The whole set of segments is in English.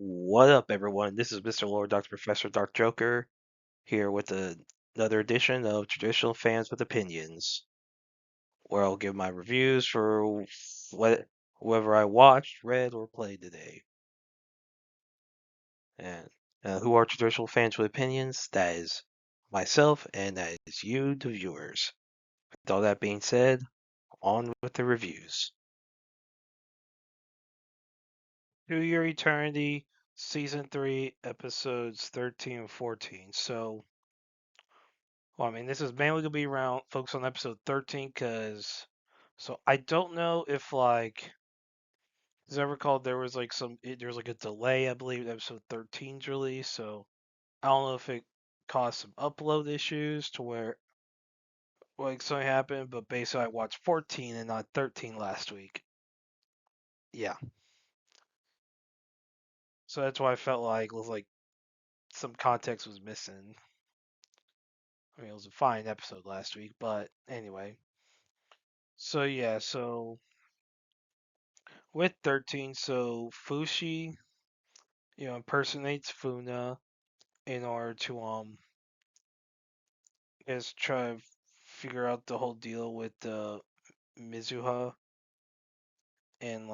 What up, everyone? This is Mr. Lord, Dr. Professor, Dark Joker, here with another edition of Traditional Fans with Opinions, where I'll give my reviews for whoever I watched, read, or played today. And who are Traditional Fans with Opinions? That is myself, and that is you, the viewers. With all that being said, on with the reviews. To Your Eternity, Season 3, Episodes 13 and 14. Well, I mean, this is mainly gonna be around focus on episode 13 because, I don't know if as I recall, there was there was like a delay, I believe, in episode 13's release. So I don't know if it caused some upload issues to where something happened. But basically, I watched 14 and not 13 last week. Yeah, so that's why I felt like it was like some context was missing. I mean, it was a fine episode last week, but anyway. So yeah, with 13, Fushi impersonates Funa in order to is try to figure out the whole deal with Mizuha, and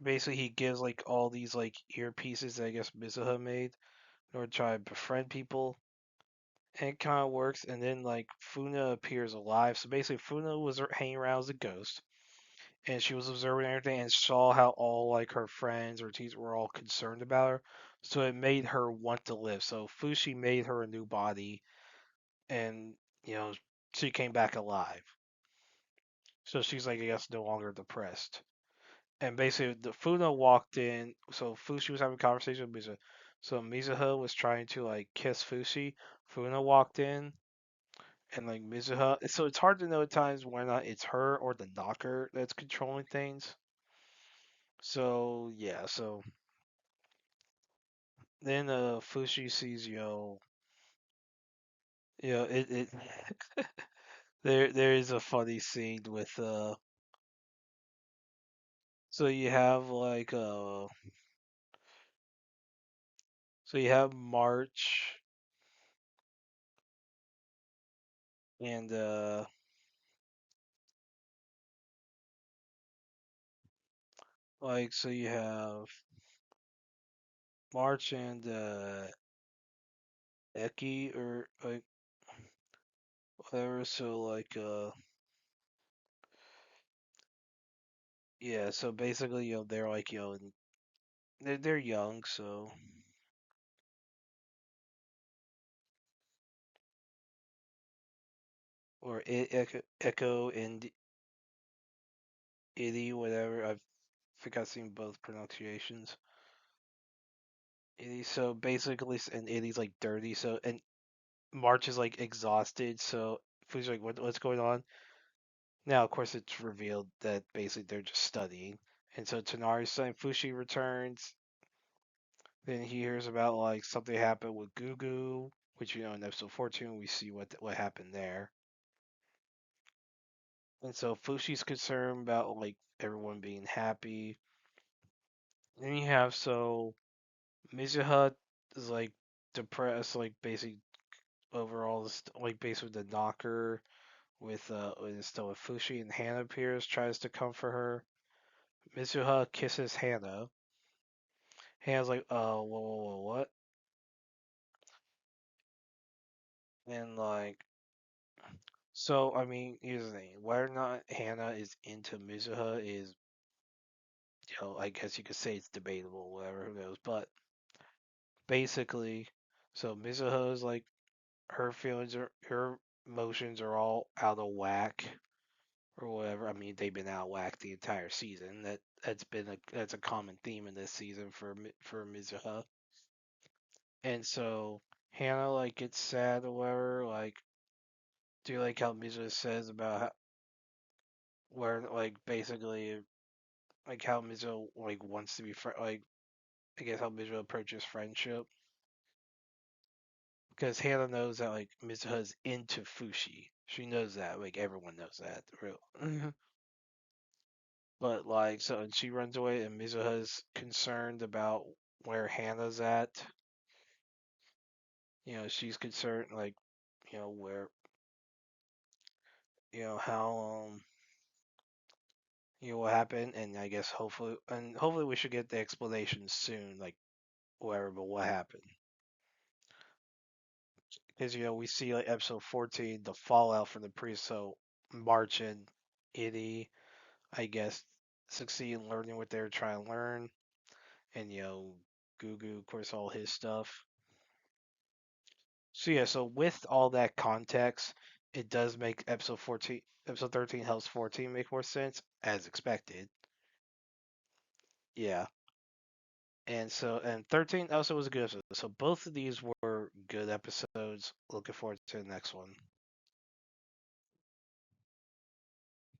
basically he gives like all these like earpieces that I guess Mizuha made in order to try to befriend people. And it kind of works, and then like Funa appears alive. So basically, Funa was hanging around as a ghost, and she was observing everything and saw how all like her friends or teachers were all concerned about her. So it made her want to live. So Fushi made her a new body, and you know she came back alive. So she's like I guess no longer depressed. And basically, the Funa walked in. So Fushi was having a conversation with Mizuha. So Mizuha was trying to like kiss Fushi. Funa walked in, and like Mizuha. So it's hard to know at times whether or not it's her or the knocker that's controlling things. So yeah, then Fushi sees it there is a funny scene with so you have so you have March and so you have March and Eki or like whatever. So yeah, so basically they're like they're young, so or Echo and Itty, whatever. I think I've seen both pronunciations. Itty, so basically, and Itty's like dirty. So and March is like exhausted. So Fuji's like, what's going on? Now, of course, it's revealed that basically they're just studying. And so Tanari's son Fushi returns. Then he hears about like something happened with Gugu, which in episode 14 we see what happened there. And so Fushi's concerned about like everyone being happy. Then you have Mizuha is like depressed, like basically overall, like basically the knocker with still with Fushi, and Hana appears, tries to comfort her. Mizuha kisses Hana. Hana's like, whoa, what? And I mean, here's the thing: whether or not Hana is into Mizuha is, I guess you could say it's debatable, whatever, who knows. But basically, so Mizuha is like her emotions are all out of whack or whatever. I mean, they've been out of whack the entire season. That's a common theme in this season for Mizuha. And so Hannah like gets sad or whatever. Like, do you like how Mizuha says about where like basically like how Mizuha like wants to be like I guess how Mizuha approaches friendship because Hannah knows that like Mizuha's into Fushi. She knows that like everyone knows that real. But and she runs away, and Mizuha's concerned about where Hannah's at. She's concerned, like, where, how, what happened, and I guess hopefully we should get the explanation soon, like, whatever, but what happened. Because, we see, like, episode 14, the fallout from the priest, so March and Itty, I guess, succeed in learning what they're trying to learn, and, Gugu, of course, all his stuff. So yeah, so with all that context, it does make episode 13 helps 14 make more sense, as expected. Yeah. And 13 also was a good episode. So both of these were good episodes. Looking forward to the next one.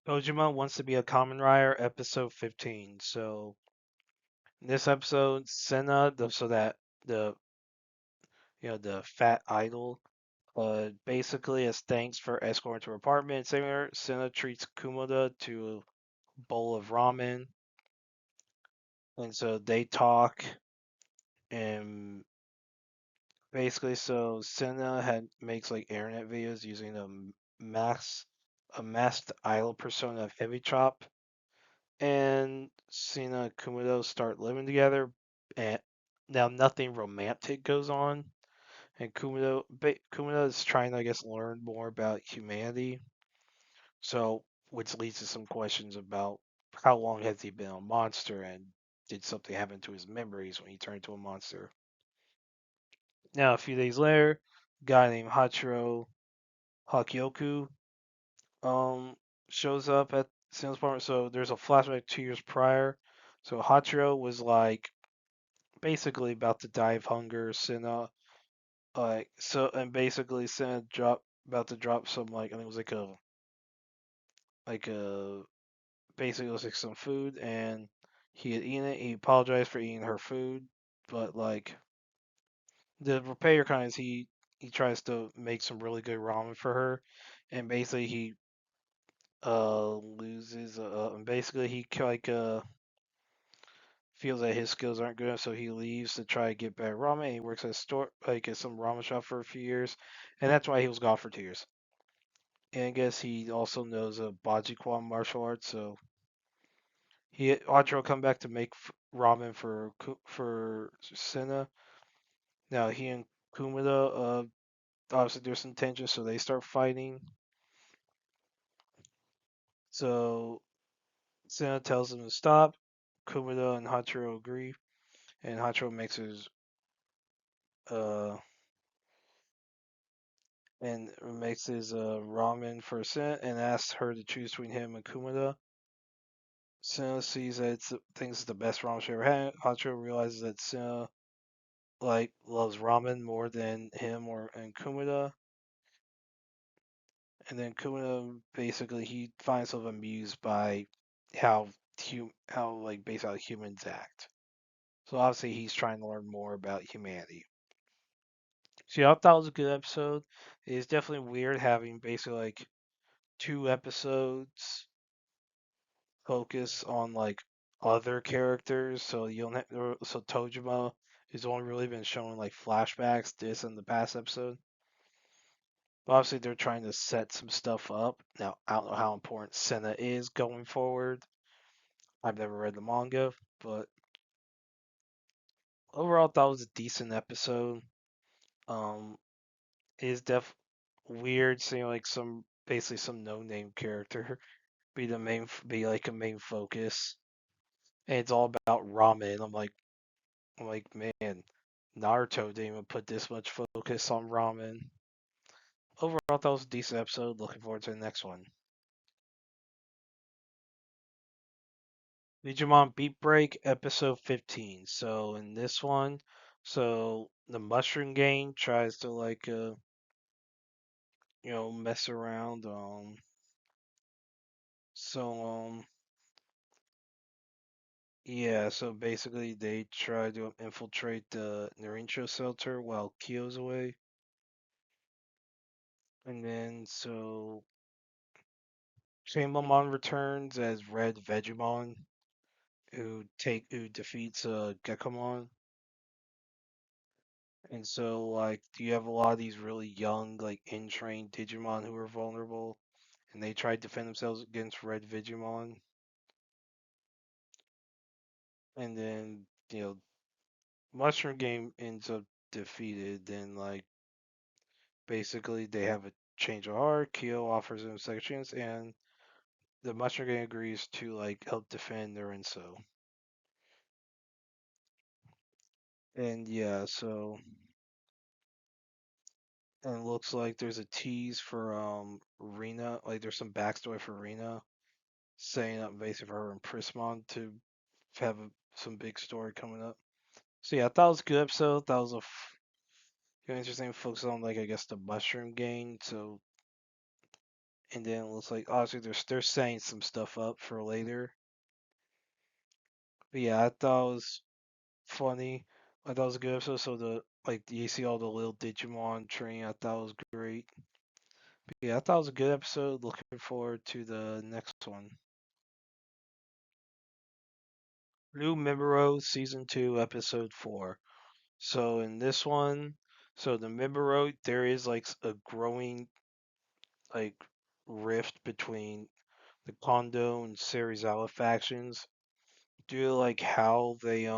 Tojima wants to be a Kamen Rider, episode 15. So in this episode, Senna, the the fat idol, basically as thanks for escorting to her apartment, saving her, Senna treats Kumoda to a bowl of ramen, and so they talk, and basically, so Senna had makes like internet videos using a masked idol persona of Heavy Chop, and Senna and Kumato start living together, and now nothing romantic goes on, and Kumato is trying to, I guess, learn more about humanity, so which leads to some questions about how long has he been a monster, and did something happen to his memories when he turned into a monster. Now, a few days later, a guy named Hachiro Hakyoku shows up at Sin's apartment. So there's a flashback 2 years prior. So Hachiro was like basically about to die of hunger. Sina and basically Sina about to drop some, like, I think it was like a basically it was like some food, and he had eaten it. He apologized for eating her food, but like the repair kind is he tries to make some really good ramen for her, and basically he loses and basically he feels that his skills aren't good enough, so he leaves to try to get better ramen. He works at a store, like at some ramen shop, for a few years, and that's why he was gone for 2 years. And I guess he also knows a Bajikwan martial arts, so Audra will come back to make ramen for Senna. Now he and Kumada obviously there's some tension, so they start fighting. So Senna tells him to stop. Kumada and Hachiro agree, and Hachiro uh makes his ramen for Senna and asks her to choose between him and Kumada. Senna sees that thinks it's the best ramen she ever had. Hachiro realizes that Senna loves ramen more than him or and Kumada. And then Kumada basically he finds himself amused by how how like based how humans act. So obviously he's trying to learn more about humanity. So yeah, I thought it was a good episode. It's definitely weird having basically like 2 episodes focus on like other characters. So you don't have, so Tojima has only really been showing like flashbacks, this and the past episode. But obviously they're trying to set some stuff up. Now I don't know how important Senna is going forward. I've never read the manga, but overall I thought it was a decent episode. Um, it is weird seeing like some basically some no name character be like a main focus, and it's all about ramen. I'm like, man, Naruto didn't even put this much focus on ramen. Overall, that was a decent episode. Looking forward to the next one. Digimon Beatbreak, episode 15. So in this one, so the Mushroom Gang tries to mess around. So yeah, so basically they try to infiltrate the Narincho shelter while Kyo's away. And then so Chambermon returns as Red Vegemon, who defeats Gekomon. And so like you have a lot of these really young, like in-trained Digimon who are vulnerable, and they try to defend themselves against Red Digimon, and then Mushroom Game ends up defeated. Then like basically they have a change of heart. Kyo offers them a second chance, and the Mushroom Gang agrees to like help defend their Inso. And yeah, so and it looks like there's a tease for Rena. Like there's some backstory for Rena, setting up basically for her and Prismon to have some big story coming up. So yeah, I thought it was a good episode. That was interesting focus on like I guess the Mushroom Gang. So and then it looks like obviously they're setting some stuff up for later. But yeah, I thought it was funny. I thought it was a good episode. So the like you see all the little Digimon training. I thought it was great. But yeah, I thought it was a good episode. Looking forward to the next one. New Miburo season 2 episode 4. So in this one, so the Miburo there is like a growing like rift between the Kondo and Serizawa factions due to like how they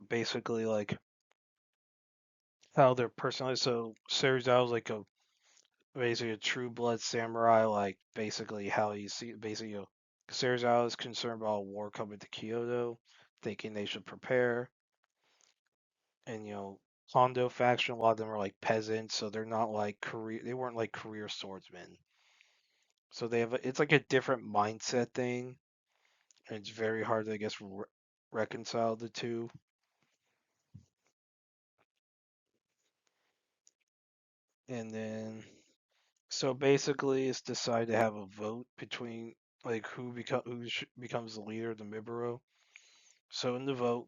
basically like how they're personalized. So Serizawa is like a basically a true blood samurai, like basically how you see basically Serizawa is concerned about war coming to Kyoto, thinking they should prepare, and Kondo faction, a lot of them are like peasants, so they're not like they weren't like career swordsmen. So they have it's like a different mindset thing, and it's very hard to I guess reconcile the two. And then so basically it's decided to have a vote between like becomes the leader of the Miburo. So in the vote,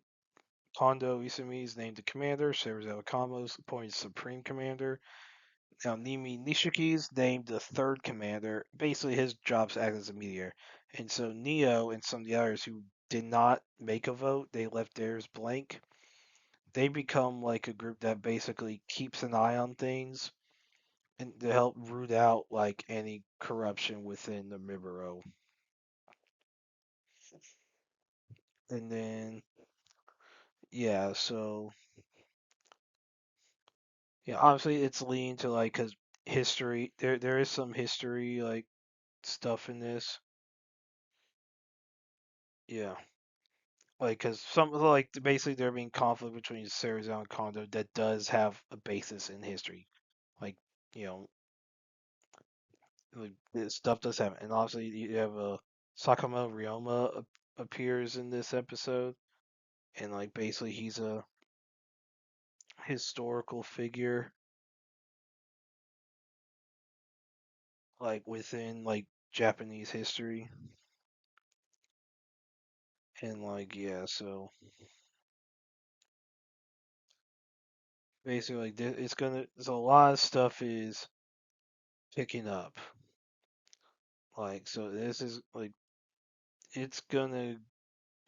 Kondo Isumi is named the commander, Serizawa Kamo is appointed supreme commander. Now Nimi Nishiki is named the third commander. Basically his job's to act as a mediator. And so Neo and some of the others who did not make a vote, they left theirs blank. They become like a group that basically keeps an eye on things and to help root out like any corruption within the Miburo. And then yeah, so yeah, obviously it's leaning to like because history there is some history like stuff in this. Yeah, like because some like basically there being conflict between Serizawa and Kondo that does have a basis in history. Like you know, like, this stuff does happen, and obviously you have a Sakama Ryoma appears in this episode, and like basically he's a historical figure like within like Japanese history, and like yeah, so basically like it's gonna there's a lot of stuff is picking up like so this is like it's gonna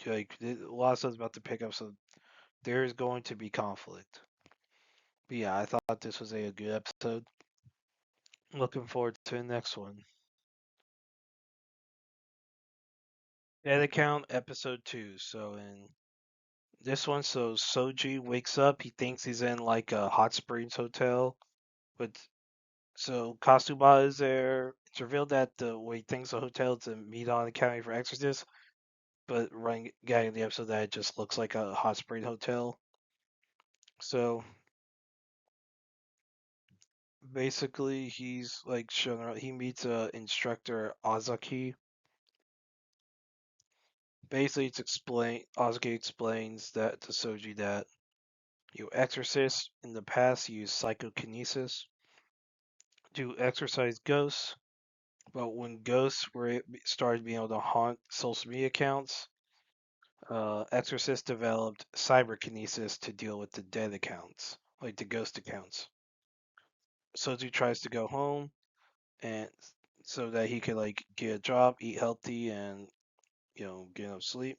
like a lot of stuff's about to pick up so there's going to be conflict. But yeah, I thought this was a good episode. Looking forward to the next one. Dead Account episode 2. So in this one, so Soji wakes up, he thinks he's in like a hot springs hotel, but so Kasuba is there. It's revealed that the way he thinks the hotel is a Midon Academy for Exorcists, but running getting the episode that it just looks like a hot spring hotel. So basically, he's like shown around. He meets instructor Ozaki. Basically, it's explain. Ozaki explains that to Soji that exorcists in the past use psychokinesis to exorcise ghosts, but when ghosts were started being able to haunt social media accounts, exorcists developed cyberkinesis to deal with the dead accounts, like the ghost accounts. Soji tries to go home and so that he could like get a job, eat healthy, and get enough sleep.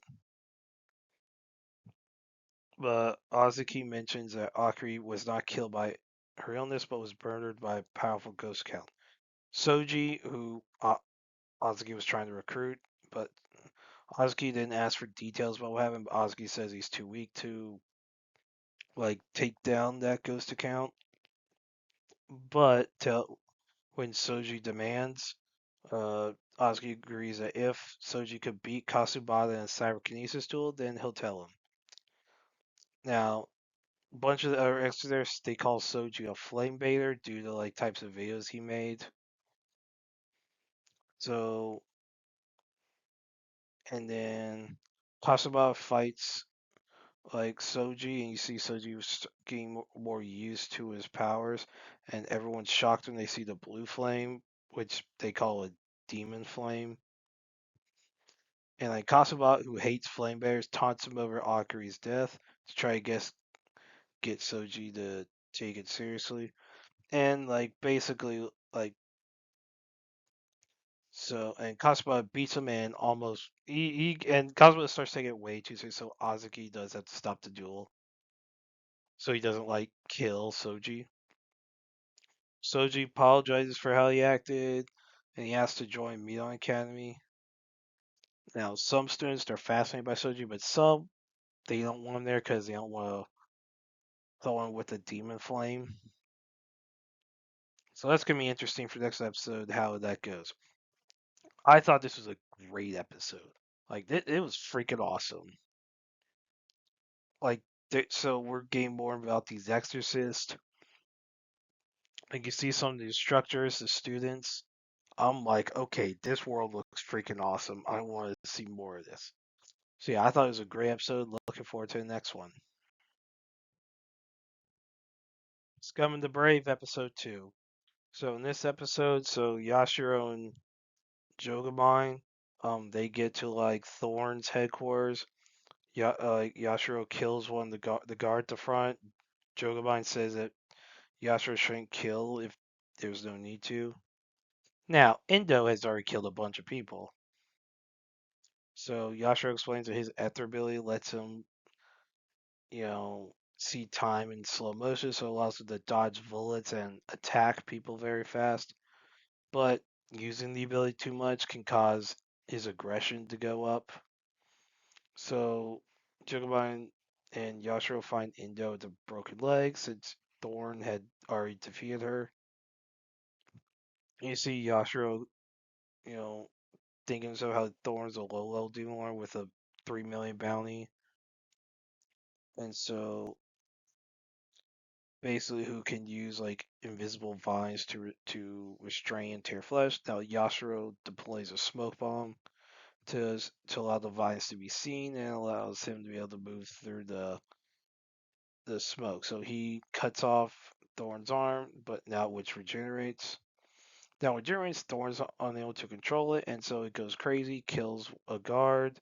But Azuki mentions that Akari was not killed by her illness, but was murdered by a powerful ghost count. Soji, who Azuki was trying to recruit, but Azuki didn't ask for details about what happened. But Azuki says he's too weak to like take down that ghost account. But when Soji demands, Azuki agrees that if Soji could beat Kasubata in a cyberkinesis duel, then he'll tell him. Now, a bunch of the other extras there, they call Soji a flame baiter due to like types of videos he made. So, and then Kasubata fights like Soji, and you see Soji was getting more used to his powers, and everyone's shocked when they see the blue flame, which they call a demon flame. And like Kasabot, who hates flame bears, taunts him over Akari's death to try to get Soji to take it seriously. And like basically like so, and Kasabot beats him and almost he and Kasabot starts taking it way too serious. So Azuki does have to stop the duel, so he doesn't like kill Soji. Soji apologizes for how he acted, and he asks to join Midon Academy. Now, some students are fascinated by Soji, but some they don't want him there because they don't want to throw him with the demon flame. So that's gonna be interesting for next episode how that goes. I thought this was a great episode. Like it was freaking awesome. Like so we're getting more about these exorcists. Like you see some of the instructors, the students. I'm like, okay, this world looks freaking awesome. I want to see more of this. So yeah, I thought it was a great episode. Looking forward to the next one. Scum and the Brave, episode 2. So in this episode, so Yashiro and Jogabine, they get to like Thorn's headquarters. Yashiro kills one of the guard at the front. Jogabine says that Yashiro shouldn't kill if there's no need to. Now, Indo has already killed a bunch of people. So Yashiro explains that his ether ability lets him, see time in slow motion, so it allows him to dodge bullets and attack people very fast. But using the ability too much can cause his aggression to go up. So Jugabine and Yashiro find Indo with a broken leg since Thorn had already defeated her. And you see Yashiro, you know, thinking so how Thorn's a low level demon lord with a 3 million bounty. And so basically who can use like invisible vines to restrain and tear flesh. Now Yashiro deploys a smoke bomb to allow the vines to be seen and allows him to be able to move through the smoke. So he cuts off Thorn's arm, but now which regenerates. Now regenerates, Thorn's unable to control it, and so it goes crazy, kills a guard.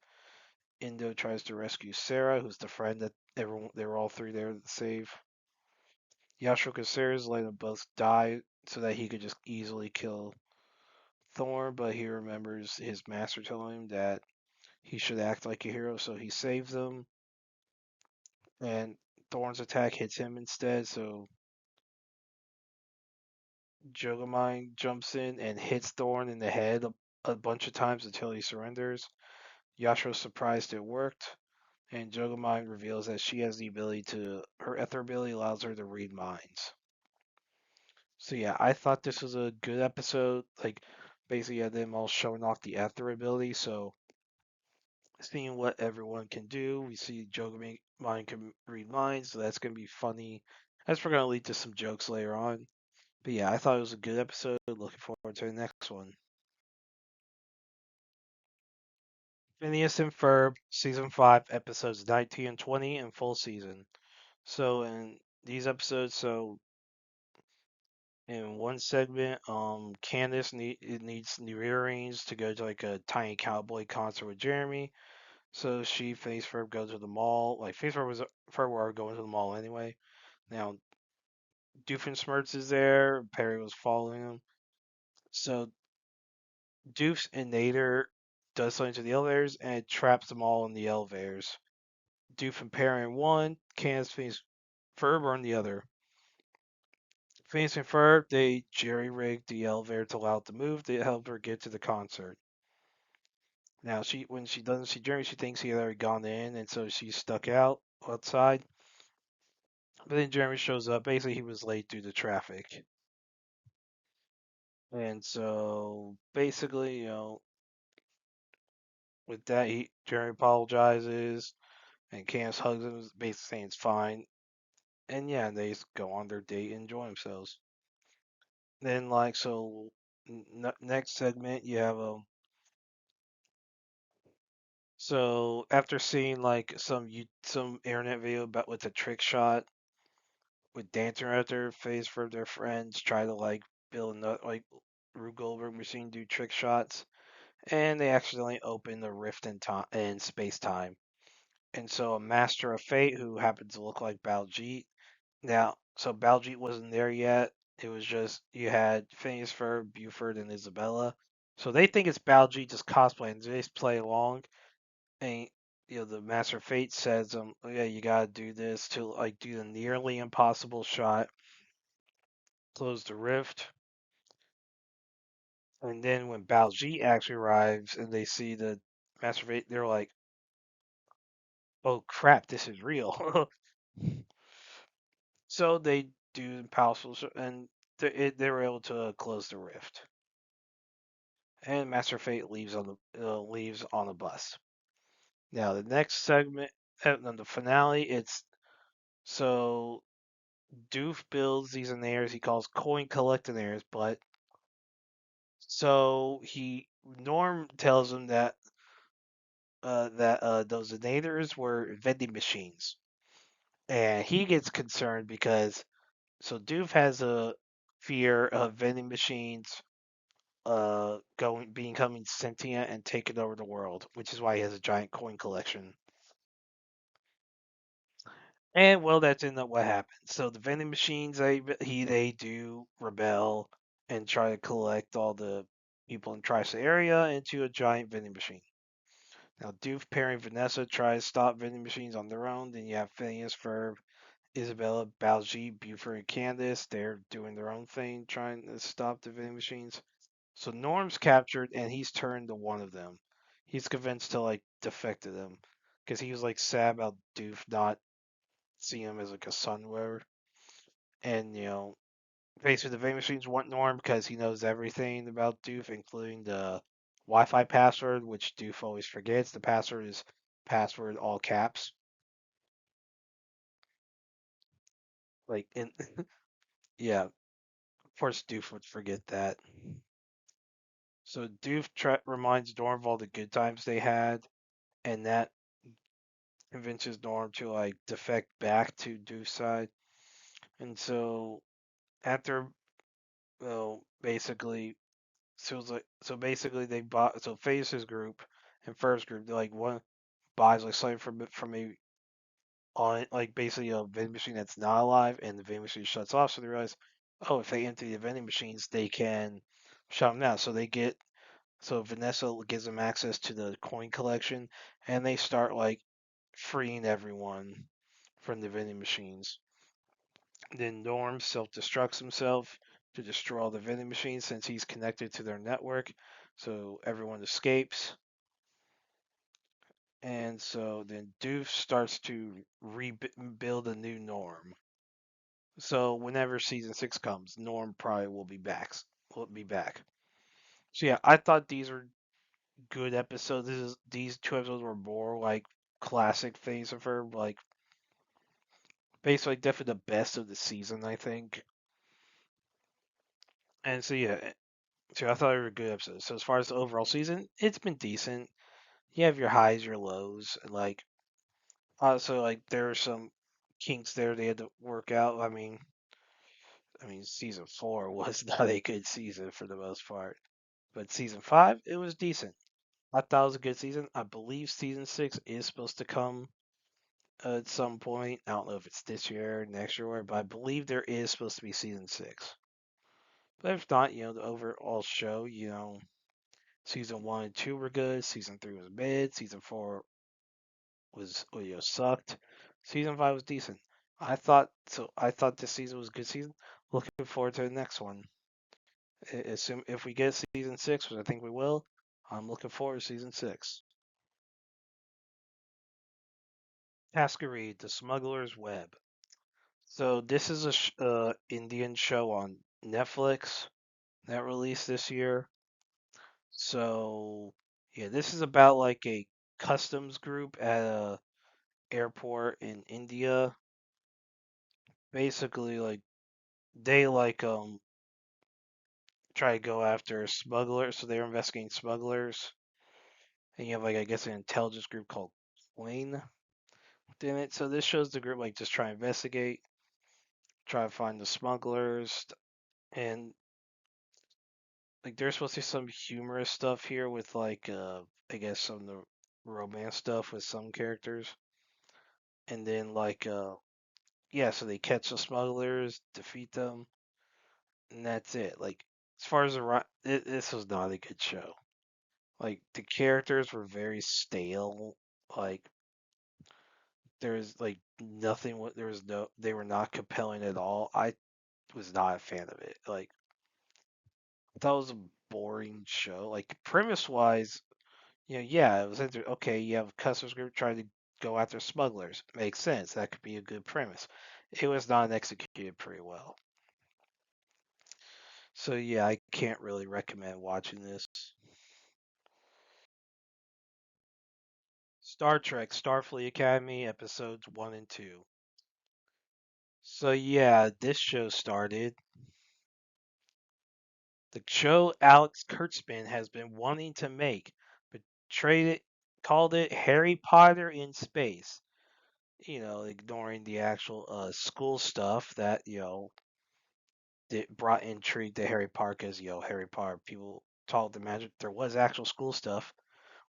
Indo tries to rescue Sarah, who's the friend that everyone they were all three there to save. Yashiro and Sarah's let them both die so that he could just easily kill Thorn, but he remembers his master telling him that he should act like a hero, so he saves them. And Thorn's attack hits him instead, so Jogamine jumps in and hits Thorn in the head a bunch of times until he surrenders. Yashiro's surprised it worked, and Jogamine reveals that she has the ability her ether ability allows her to read minds. So yeah, I thought this was a good episode. Like basically had them all showing off the ether ability, so seeing what everyone can do. We see Jogamine can read minds, so that's gonna be funny. That's gonna lead to some jokes later on. But yeah, I thought it was a good episode. Looking forward to the next one. Phineas and Ferb, season 5, episodes 19 and 20, in full season. So in these episodes, so in one segment, Candace needs new earrings to go to like a tiny cowboy concert with Jeremy. So Phineas Ferb goes to the mall. Like Phineas Ferb were going to the mall anyway. Now Doofenshmirtz is there. Perry was following him. So Doofs and Nader does something to the elevators and it traps them all in the elevators. Doof and Perry in one, Candace, Phineas Ferb on the other. Phineas and Ferb, they jerry rigged the elevator to allow it to move to help her get to the concert. Now when she doesn't see Jeremy, she thinks he had already gone in, and so she's stuck outside. But then Jeremy shows up. Basically, he was late due to traffic, and so basically, with that, Jeremy apologizes, and Candace hugs him, basically saying it's fine. And yeah, they just go on their date and enjoy themselves. Then next segment you have so after seeing like some internet video about with a trick shot with dancing at their face for their friends, try to like build a like Rube Goldberg machine, do trick shots, and they accidentally open the rift in time in space time. And so a master of fate who happens to look like Baljeet. Now, so Baljeet wasn't there yet. It was just you had Phineas Ferb, Buford, and Isabella. So they think it's Baljeet just cosplaying. They just play along, and the Master of Fate says, "Oh, yeah, you gotta do this to like do the nearly impossible shot, close the rift." And then when Baljeet actually arrives and they see the Master of Fate, they're like, "Oh crap, this is real." So they do impossible, and they were able to close the rift. And Master of Fate leaves on the bus. Now the next segment, on the finale, it's so Doof builds these Anairs he calls coin collectionaires, but so he Norm tells him that those Anairs were vending machines, and he gets concerned because so Doof has a fear of vending machines becoming sentient and taking over the world, which is why he has a giant coin collection. And well, that's in what happens. So the vending machines, they do rebel and try to collect all the people in Tri area into a giant vending machine. Now, Doof, Perry, and Vanessa try to stop vending machines on their own. Then you have Phineas, Ferb, Isabella, Baljeet, Buford, and Candace. They're doing their own thing, trying to stop the vending machines. So Norm's captured, and he's turned to one of them. He's convinced to like defect to them because he was like sad about Doof not seeing him as like a son, whatever. And basically the vending machines want Norm because he knows everything about Doof, including the Wi-Fi password, which Doof always forgets. The password is password all caps. Like in yeah, of course Doof would forget that. So Doof reminds Norm of all the good times they had, and that convinces Norm to like defect back to Doof's side. And so after, well, basically, so basically they bought so Face's group and First group, they like one buys like something from a on like basically a vending machine that's not alive, and the vending machine shuts off. So they realize, oh, if they empty the vending machines, they can shut them down. So Vanessa gives them access to the coin collection, and they start like freeing everyone from the vending machines. Then Norm self-destructs himself to destroy all the vending machines since he's connected to their network. So everyone escapes. And so then Doof starts to rebuild a new Norm. So whenever season 6 comes, Norm probably will be back. Will be back. So yeah, I thought these were good episodes. These two episodes were more like classic Phase of her, like basically definitely the best of the season, I think. And so yeah, so I thought they were good episodes. So as far as the overall season, it's been decent. You have your highs, your lows, and like also like there are some kinks there they had to work out. I mean, season 4 was not a good season for the most part, but season 5 it was decent. I thought it was a good season. I believe season 6 is supposed to come at some point. I don't know if it's this year, next year, but I believe there is supposed to be season 6. But if not, the overall show, season 1 and 2 were good. Season 3 was mid. Season 4 was sucked. Season 5 was decent. I thought so. I thought this season was a good season. Looking forward to the next one. Assume if we get season 6, which I think we will, I'm looking forward to season 6. Taskaree, the Smuggler's Web. So this is a Indian show on Netflix that released this year. So yeah, this is about like a customs group at a airport in India. Basically, like they try to go after smugglers. So they're investigating smugglers, and you have like I guess an intelligence group called Wayne within it. So this shows the group like just try to investigate, try to find the smugglers, and like there's supposed to be some humorous stuff here with like I guess some of the romance stuff with some characters, and then yeah, so they catch the smugglers, defeat them, and that's it. Like as far as this was not a good show. Like the characters were very stale. Like there's like nothing. There was no. They were not compelling at all. I was not a fan of it. Like that was a boring show. Like premise wise, yeah, it was okay. You have a customs group trying to go after smugglers. Makes sense. That could be a good premise. It was not executed pretty well. So yeah, I can't really recommend watching this. Star Trek Starfleet Academy episodes 1 and 2. So yeah, this show started. The show Alex Kurtzman has been wanting to make, but traded called it Harry Potter in Space. Ignoring the actual school stuff that, that brought intrigue to Harry Potter because, Harry Potter people told the magic there was actual school stuff,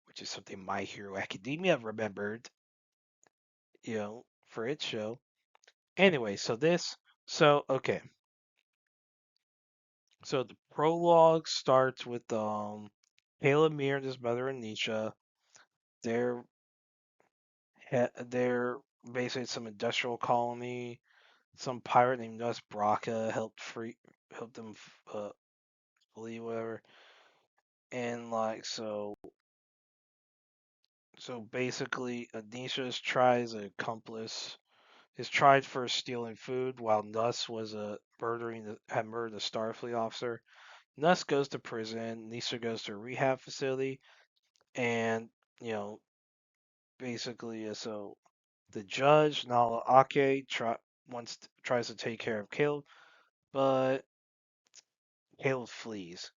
which is something My Hero Academia remembered, for its show. Anyway, okay. So the prologue starts with Caleb, Mir, and his mother Anisha. They're they're basically some industrial colony. Some pirate named Nuss Braca helped them flee, whatever. And so basically, Anisha's tries an accomplice is tried for stealing food, while Nuss was had murdered a Starfleet officer. Nuss goes to prison. Nisha goes to a rehab facility, and you know, basically, so the judge Nala Ake tries to take care of Caleb, but Caleb flees.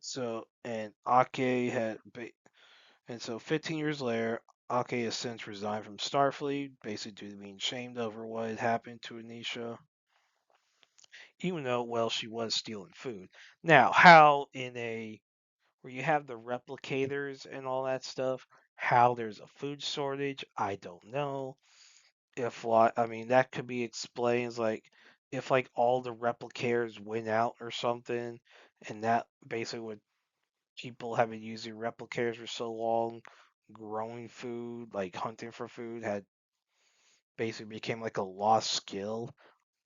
So and Ake and so 15 years later, Ake has since resigned from Starfleet, basically due to being shamed over what had happened to Anisha. Even though, well, she was stealing food. Now, how in a where you have the replicators and all that stuff, how there's a food shortage, I don't know. I mean, that could be explained as like if like all the replicators went out or something, and that basically would people have been using replicators for so long, growing food, like hunting for food, had basically became like a lost skill.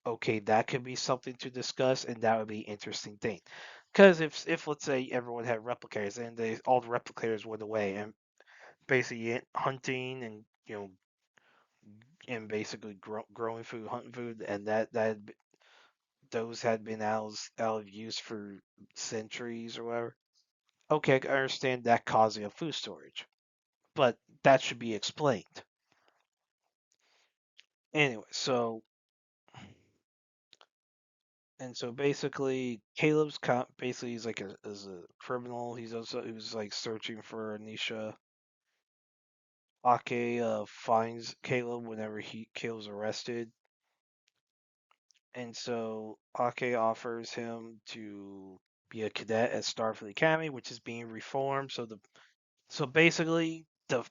Okay, that could be something to discuss, and that would be an interesting thing. Because if let's say everyone had replicators and all the replicators went away, and basically hunting and and basically growing food, hunting food, and those had been out of use for centuries or whatever. Okay, I understand that causing a food shortage, but that should be explained. Anyway, so basically, basically he's like as a criminal. He was like searching for Anisha. Ake finds Caleb whenever Caleb's arrested, and so Ake offers him to be a cadet at Starfleet Academy, which is being reformed. So basically the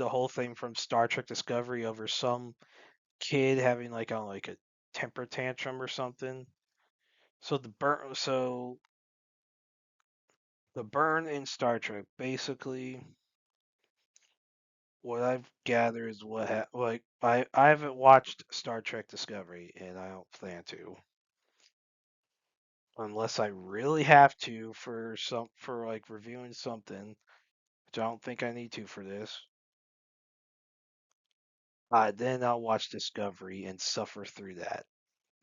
whole thing from Star Trek Discovery over some kid having like on like a temper tantrum or something. So the burn in Star Trek basically what I've gathered is like I haven't watched Star Trek Discovery, and I don't plan to unless I really have to for like reviewing something, which I don't think I need to for this. Then I'll watch Discovery and suffer through that.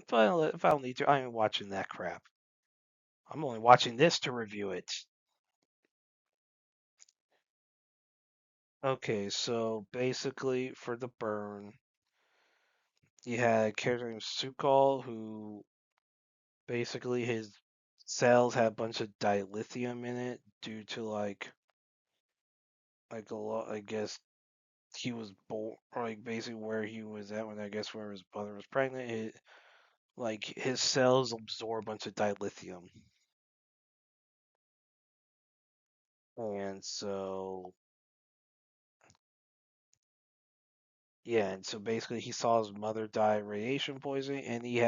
If I don't need to, I ain't watching that crap. I'm only watching this to review it. Okay, so basically for the burn, you had a character named Sukal who basically his cells had a bunch of dilithium in it due to like a lot. I guess he was born like basically where he was at when I guess where his mother was pregnant. Like his cells absorb a bunch of dilithium, and so yeah, and so basically he saw his mother die of radiation poisoning, and he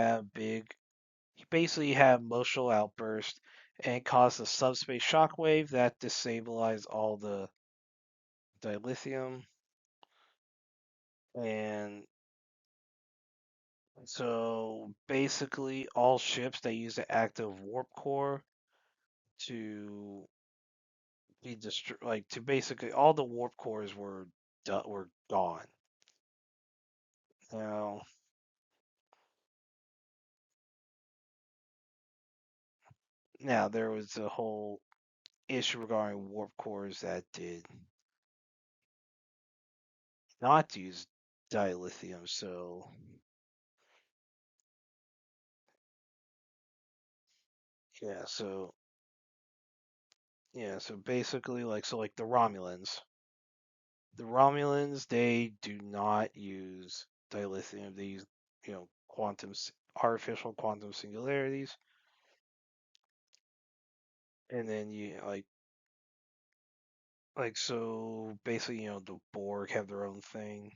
basically had emotional outburst and caused a subspace shockwave that destabilized all the dilithium. And so basically, all ships that use the active warp core to be destroyed, like to basically all the warp cores were gone. Now, now there was a whole issue regarding warp cores that did not use dilithium. Yeah, so yeah, so basically, like the Romulans, they do not use dilithium. They use, artificial quantum singularities, and then so basically, the Borg have their own thing,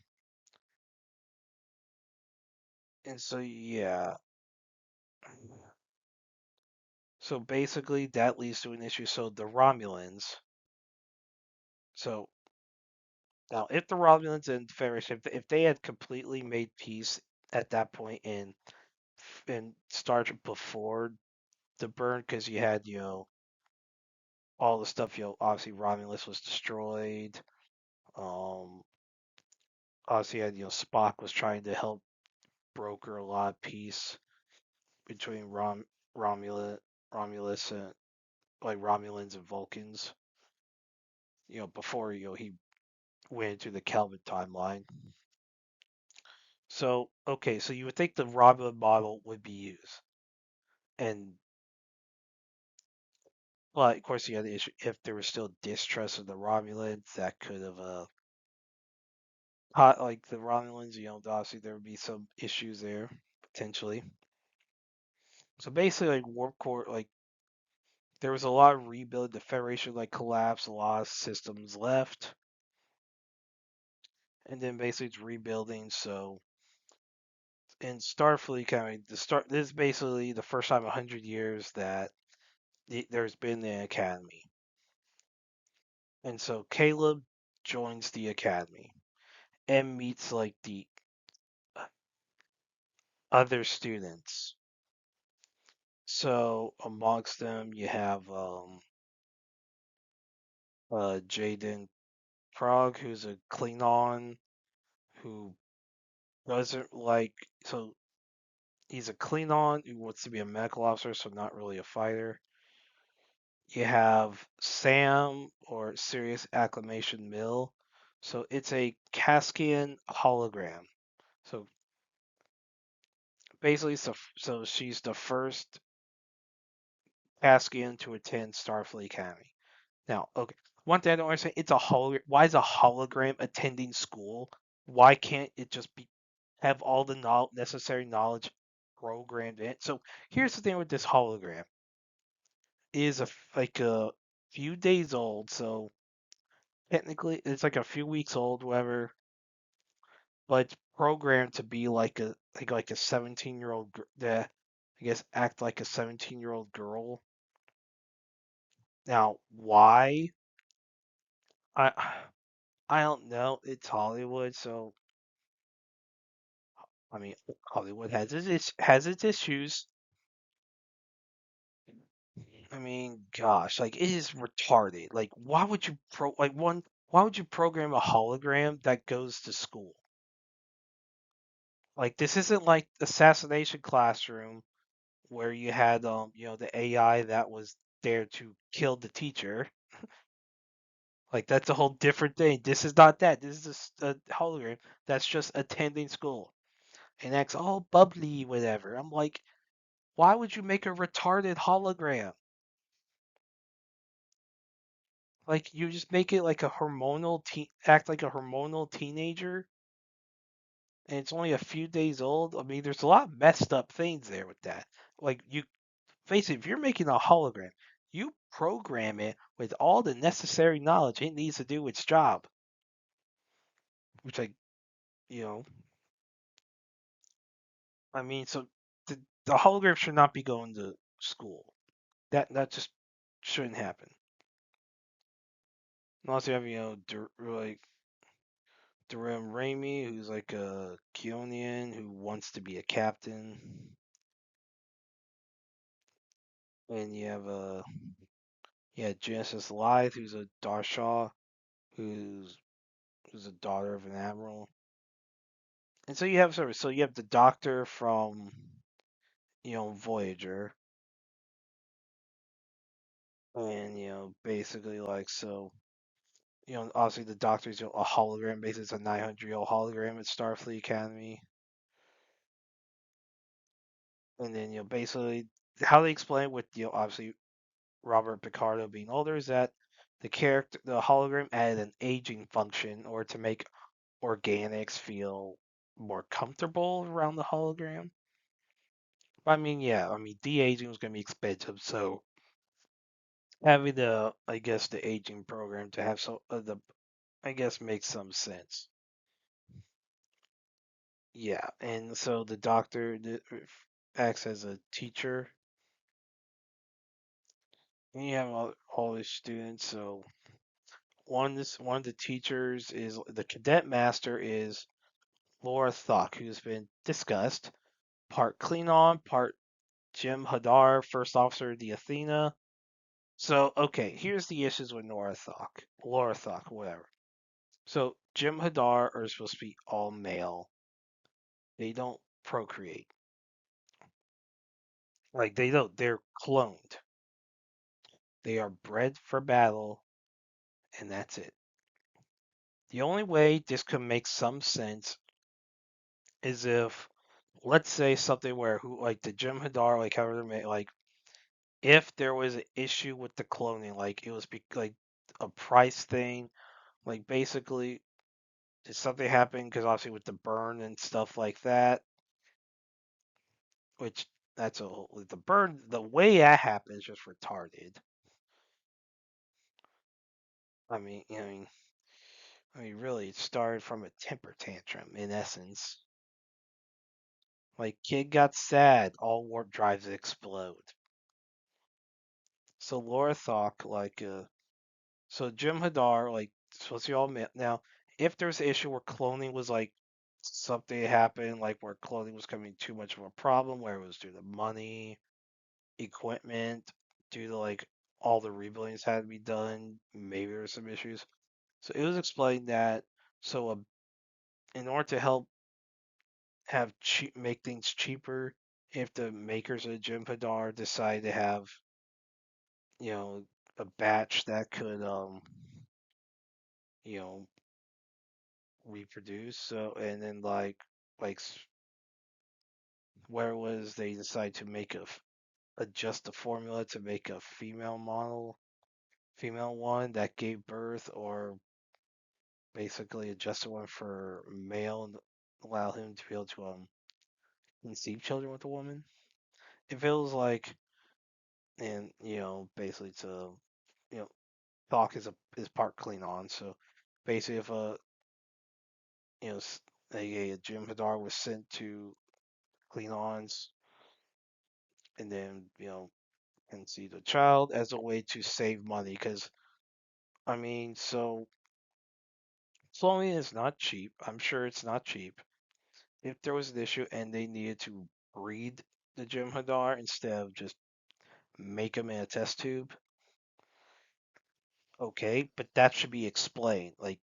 and so yeah, so basically that leads to an issue. So the Romulans, so now if the Romulans and Federation, if they had completely made peace at that point in Star Trek before the burn, because you had all the stuff. Obviously Romulus was destroyed. Um, Obviously, Spock was trying to help broker a lot of peace between Romulus, Romulus, and like Romulans and Vulcans. Before he went into the Kelvin timeline. So okay, so you would think the Romulan model would be used, and well, of course, you had the issue if there was still distrust of the Romulans, that could have like the Romulans. Obviously there would be some issues there potentially. So basically, like warp core, like there was a lot of rebuild. The Federation like collapsed, a lot of systems left, and then basically it's rebuilding. So in Starfleet, kind of this is basically the first time in 100 years that there's been an academy, and so Caleb joins the academy and meets like the other students. So amongst them, you have Jaden Prague, who's a Klingon who doesn't like so he's a Klingon who wants to be a medical officer, so not really a fighter. You have Sam or Serious Acclamation Mill. So it's a Kaskian hologram. So basically, so she's the first Kaskian to attend Starfleet Academy. Now, okay, one thing I don't understand, it's a hologram. Why is a hologram attending school? Why can't it just be have all the necessary knowledge programmed in? So here's the thing with this hologram: is like a few days old, so technically it's like a few weeks old, whatever. But it's programmed to be like a 17-year-old that I guess act like a 17-year-old girl. Now, why? I I don't know. It's Hollywood, so I mean, Hollywood has its issues. I mean, gosh, like it is retarded. Like, why would you Why would you program a hologram that goes to school? Like, this isn't like Assassination Classroom where you had the AI that was there to kill the teacher. Like, that's a whole different thing. This is not that. This is a hologram that's just attending school and acts all bubbly, whatever. I'm like, why would you make a retarded hologram? Like, you just make it like a act like a hormonal teenager, and it's only a few days old. I mean, there's a lot of messed up things there with that. Like, you face it, if you're making a hologram, you program it with all the necessary knowledge it needs to do its job. Which, you know, I mean, so the hologram should not be going to school. That just shouldn't happen. Unless you have, like Durham Raimi, who's like a Keonian who wants to be a captain, and you have Genesis Lythe, who's a Darshaw, who's who's a daughter of an admiral. And so you have the Doctor from Voyager, and basically like obviously the Doctor's a hologram, basically it's a 900-year-old hologram at Starfleet Academy, and then basically how they explain with obviously Robert Picardo being older is that the hologram added an aging function or to make organics feel more comfortable around the hologram. I mean, yeah, I mean de-aging was going to be expensive, so having I guess the aging program to have the I guess makes some sense. Yeah, and so the doctor acts as a teacher, and you have all these students. So one of the teachers is the cadet master is Laura Thuck, who's been discussed, part Klingon, part Jim Hadar, first officer of the Athena. So okay, here's the issues with Laura Thuck, whatever. So Jim Hadar are supposed to be all male. They don't procreate. Like they don't. They're cloned. They are bred for battle, and that's it. The only way this could make some sense is if, let's say, something where who like the Jim Hadar, like however they made, like if there was an issue with the cloning, like it was like a price thing, like basically did something happen because obviously with the burn and stuff like that, which that's the burn, the way that happened is just retarded. I mean, really, it started from a temper tantrum in essence. Like, kid got sad, all warp drives explode. So Laura thought, so Jim Hadar, like, supposed to be all now. If there's an issue where cloning was like something happened, like where cloning was becoming too much of a problem, where it was due to money, equipment, due to like all the rebuildings had to be done, maybe there were some issues. So it was explained that in order to help make things cheaper, if the makers of Jim Hadar decide to have you know a batch that could you know reproduce. So and then like where was they decide to adjust the formula to make a female one that gave birth, or basically adjust one for male and allow him to be able to conceive children with a woman. It feels like, and basically to you know Talk is part Klingon, so basically if you know a Jim Hadar was sent to Klingons and then conceive a child as a way to save money, because I mean, so Floating is not cheap. I'm sure it's not cheap. If there was an issue and they needed to breed the Jem'Hadar instead of just make them in a test tube, okay, but that should be explained. Like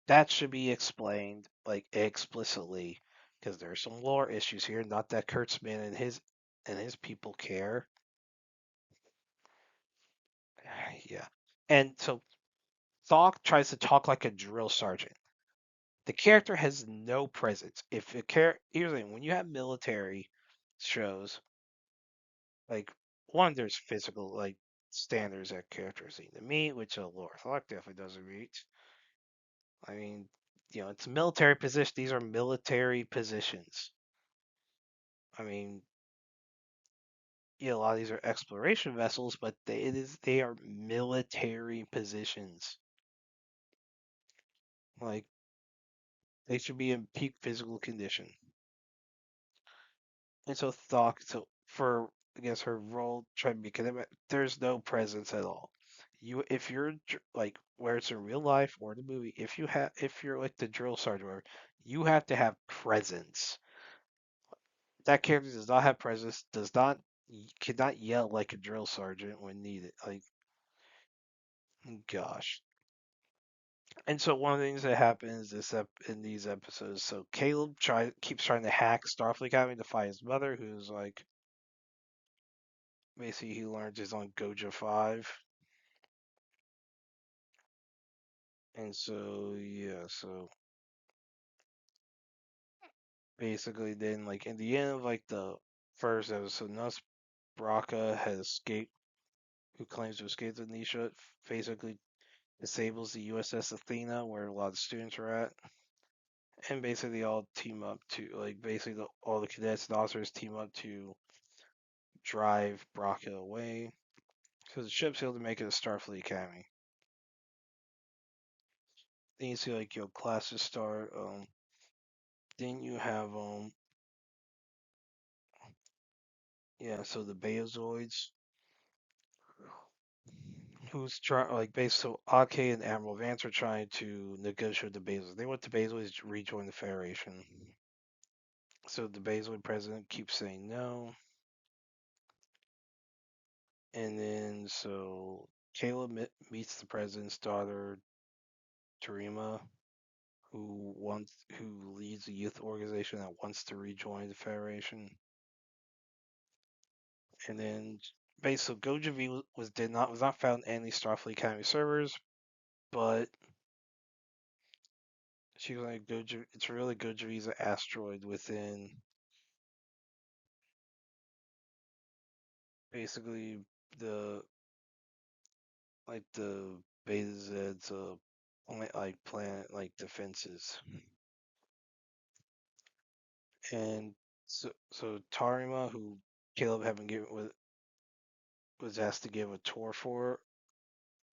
that should be explained like explicitly because there's some lore issues here. Not that Kurtzman and his people care. Yeah, and so Thawk tries to talk like a drill sergeant. The character has no presence. If a here's the thing: when you have military shows, like one, there's physical like standards that characters need to meet, which a Lord Thawk definitely doesn't meet. I mean, it's a military position. These are military positions. I mean, a lot of these are exploration vessels, but they are military positions. Like they should be in peak physical condition. And so Thawk, so for I guess her role trying to be commitment, there's no presence at all. If you're like where it's in real life or the movie, if you're like the drill sergeant, or you have to have presence. That character does not have presence. Cannot yell like a drill sergeant when needed. Like, gosh. And so one of the things that happens in these episodes, so Caleb keeps trying to hack Starfleet Academy to find his mother, who's like basically he learns is on Goja 5. And so yeah, so basically then like in the end of like the first episode, Nuss Braka has escaped who claims to escape the Nisha, basically disables the USS Athena where a lot of students are at. And basically they all team up to like basically all the cadets and officers team up to drive Braka away. Because the ship's able to make it to Starfleet Academy. Then you see like your classes start. Then you have yeah, so the Beozoids, who's trying like base so Ake and Admiral Vance are trying to negotiate with the Bezoids. They want the Bezoids to rejoin the Federation. So the Bezoid president keeps saying no. And then so Caleb meets the president's daughter, Tarima, who leads a youth organization that wants to rejoin the Federation. And then basically Goja V was not found in any Starfleet Academy servers, but she was like Goja. It's really Goja V's an asteroid within basically the the Beta Zed's planet like defenses. And so Tarima, who Caleb haven't given was asked to give a tour for.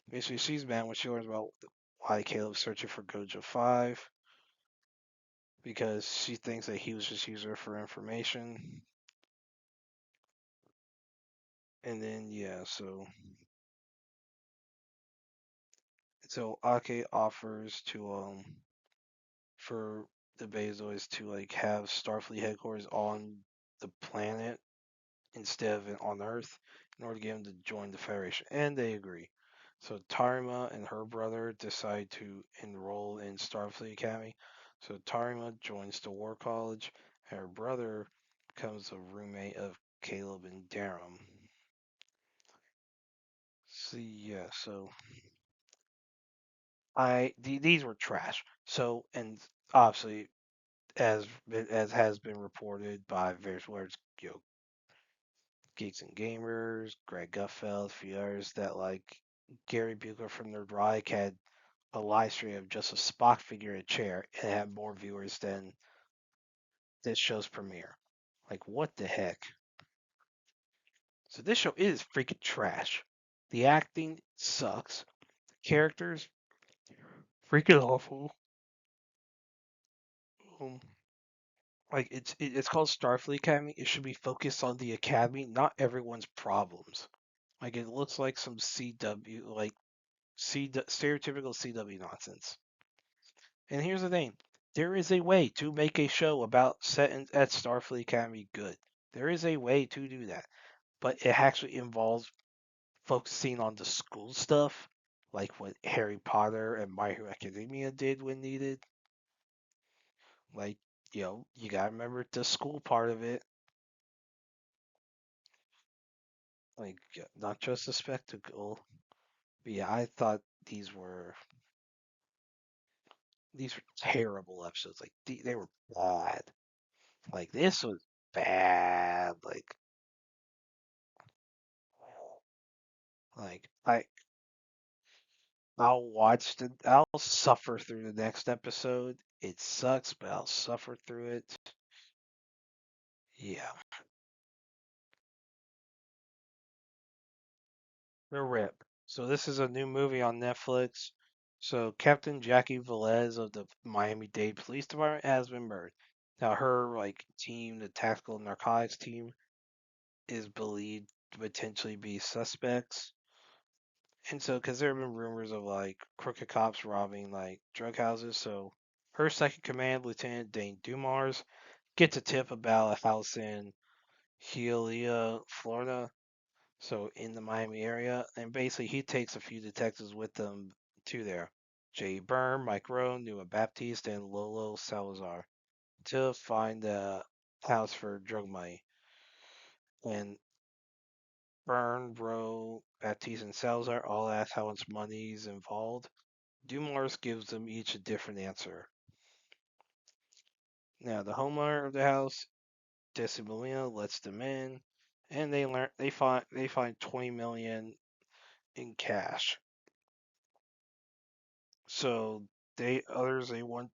Basically, she's mad when she learns about why Caleb's searching for Goja 5 because she thinks that he was just using her for information. And then yeah, so Ake offers to for the Bezoids to like have Starfleet headquarters on the planet instead of on Earth in order to get him to join the Federation, and they agree. So Tarima and her brother decide to enroll in Starfleet Academy. So Tarima joins the War College, and her brother becomes a roommate of Caleb and Darum. Yeah, so these were trash. So and obviously as has been reported by various words, Geeks and Gamers, Greg Gutfeld, a few others, that like Gary Buechler from Nerd Reich had a live stream of just a Spock figure in a chair and had more viewers than this show's premiere. Like, what the heck? So this show is freaking trash. The acting sucks. The characters freaking awful. Um, it's called Starfleet Academy. It should be focused on the academy, not everyone's problems. Like it looks like some CW, like stereotypical CW nonsense. And here's the thing: there is a way to make a show about at Starfleet Academy good. There is a way to do that, but it actually involves focusing on the school stuff, like what Harry Potter and My Hero Academia did when needed. Like, you gotta remember the school part of it. Like, not just a spectacle. But yeah, I thought these were terrible episodes. Like, they were bad. Like, this was bad. Like I'll suffer through the next episode. It sucks, but I'll suffer through it. Yeah. The Rip. So this is a new movie on Netflix. So Captain Jackie Velez of the Miami-Dade Police Department has been murdered. Now her team, the tactical narcotics team, is believed to potentially be suspects. And so, because there have been rumors of crooked cops robbing drug houses, so her second command, Lieutenant Dane Dumars, gets a tip about a house in Hialeah, Florida, so in the Miami area, and basically he takes a few detectives with them to there. Jay Byrne, Mike Rowe, Numa Baptiste, and Lolo Salazar to find a house for drug money. And Byrne, Rowe, Baptiste, and Salazar all ask how much money is involved. Dumars gives them each a different answer. Now, the homeowner of the house, Desi Molina, lets them in, and they find 20 million in cash. So they want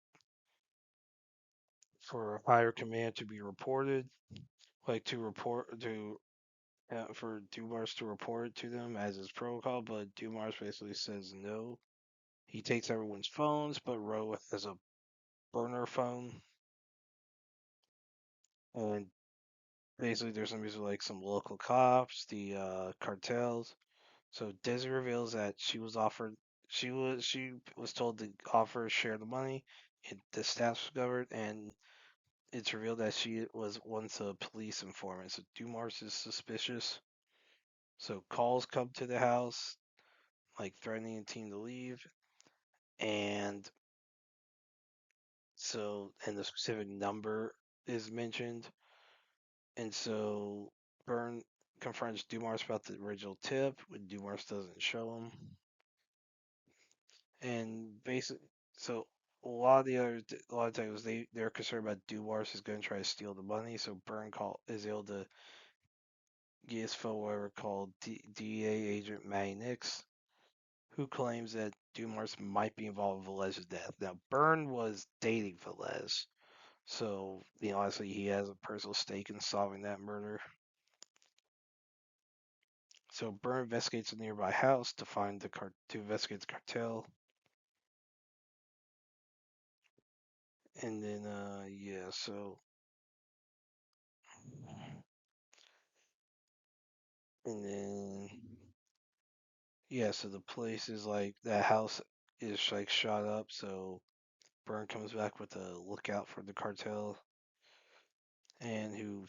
for higher command to be reported, for Dumars to report it to them as his protocol, but Dumars basically says no. He takes everyone's phones, but Rowe has a burner phone, and basically there's some music some local cops, the cartels. So Desi reveals that she was told to offer share the money. The staff discovered, and it's revealed that she was once a police informant. So Dumars is suspicious. So calls come to the house, threatening the team to leave, and the specific number is mentioned, and so Byrne confronts Dumars about the original tip when Dumars doesn't show him, and basically, so a lot of times they're concerned about Dumars is going to try to steal the money, so is able to get his phone whatever called DEA agent Matty Nix, who claims that Dumars might be involved in Velez's death. Now Byrne was dating Velez, so obviously he has a personal stake in solving that murder. So Byrne investigates a nearby house to investigate the cartel, and then yeah, so and then yeah, so the place is that house is shot up. So Byrne comes back with a lookout for the cartel, and who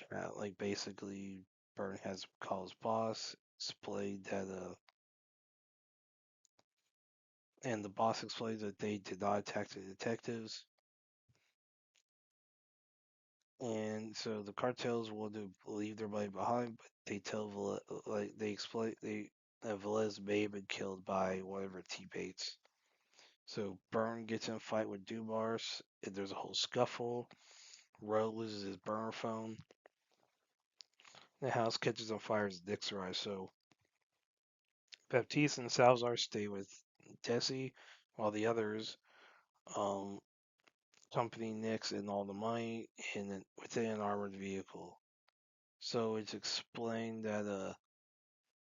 basically Byrne has called his boss, explained that and the boss explains that they did not attack the detectives. And so the cartels want to leave their money behind, but they tell they explain that Velez may have been killed by one of her teammates. So Byrne gets in a fight with Dumars, and there's a whole scuffle. Rowe loses his burner phone. The house catches on fire as Dix arrives. So Baptiste and Salazar stay with Tessie, while the others um, accompany Nix and all the money within an armored vehicle. So it's explained that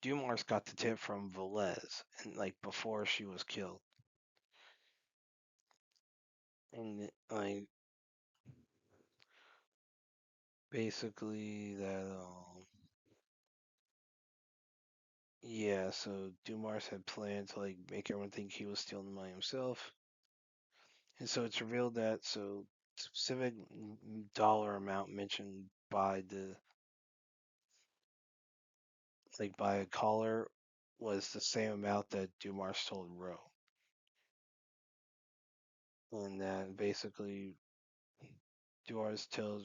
Dumars got the tip from Velez, and before she was killed, and basically that yeah, so Dumars had planned to make everyone think he was stealing the money himself, And so it's revealed that specific dollar amount mentioned by the by a caller was the same amount that Dumars told Roe, and that basically Dumars tells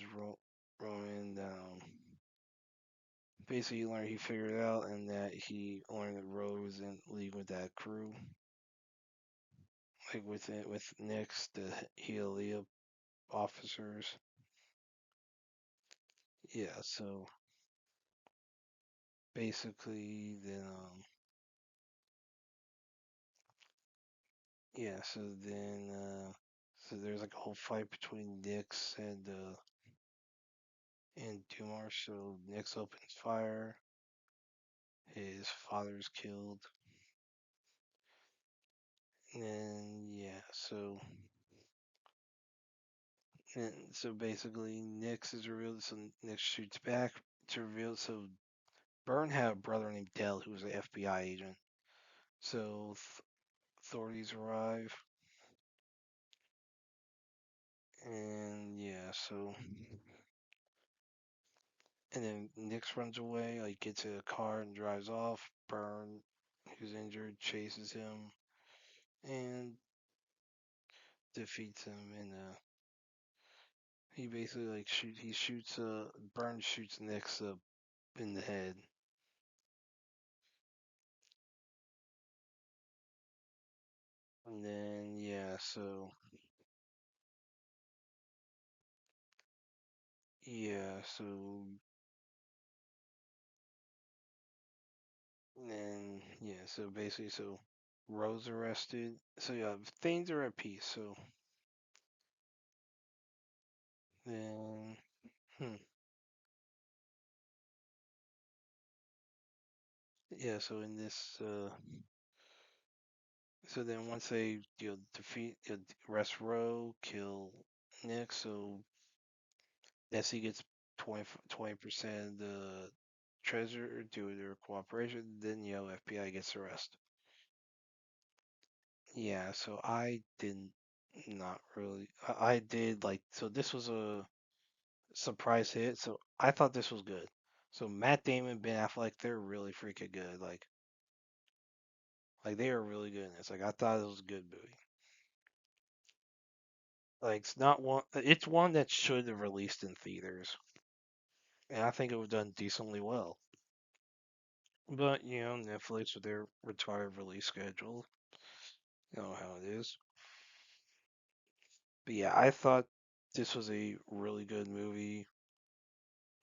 Ronan that basically he figured it out, and that he learned that Roe was in league with that crew, like with Nix, the Healia officers. Yeah, so basically then yeah, so there's like a whole fight between Nix and Dumar. So Nix opens fire. His father's killed. And yeah, so basically Nix is revealed. So Nix shoots back to reveal. So Byrne had a brother named Dell who was an FBI agent. So authorities arrive, and yeah, and then Nix runs away, like gets in a car and drives off. Byrne, who's injured, chases him and defeats him. And he basically he shoots Byrne shoots Nix in the head. And then yeah, so and yeah, so basically Rose arrested. So yeah, things are at peace. So then hmm, yeah, so in this so then once they defeat arrest Roe, kill Nick, so Nessie gets 20% of the treasure due to their cooperation. Then FBI gets arrested. Yeah, so I didn't not really. I did like so this was a surprise hit. So I thought this was good. So Matt Damon, Ben Affleck, they're really freaking good. Like they are really good in this. Like I thought it was a good movie. Like it's not one. It's one that should have released in theaters, and I think it would have done decently well. But Netflix with their retired release schedule, you know how it is. But yeah, I thought this was a really good movie.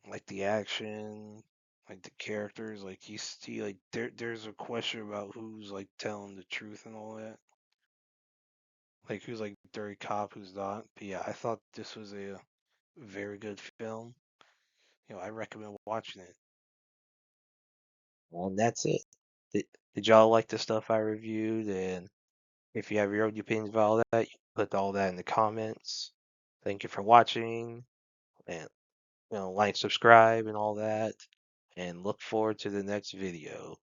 Like the action, like the characters, like you see, like there's a question about who's like telling the truth and all that. Like who's like dirty cop, who's not. But yeah, I thought this was a very good film. I recommend watching it. Well, and that's it. Did y'all like the stuff I reviewed? And if you have your own opinions about all that, you can put all that in the comments. Thank you for watching, and like, subscribe, and all that. And look forward to the next video.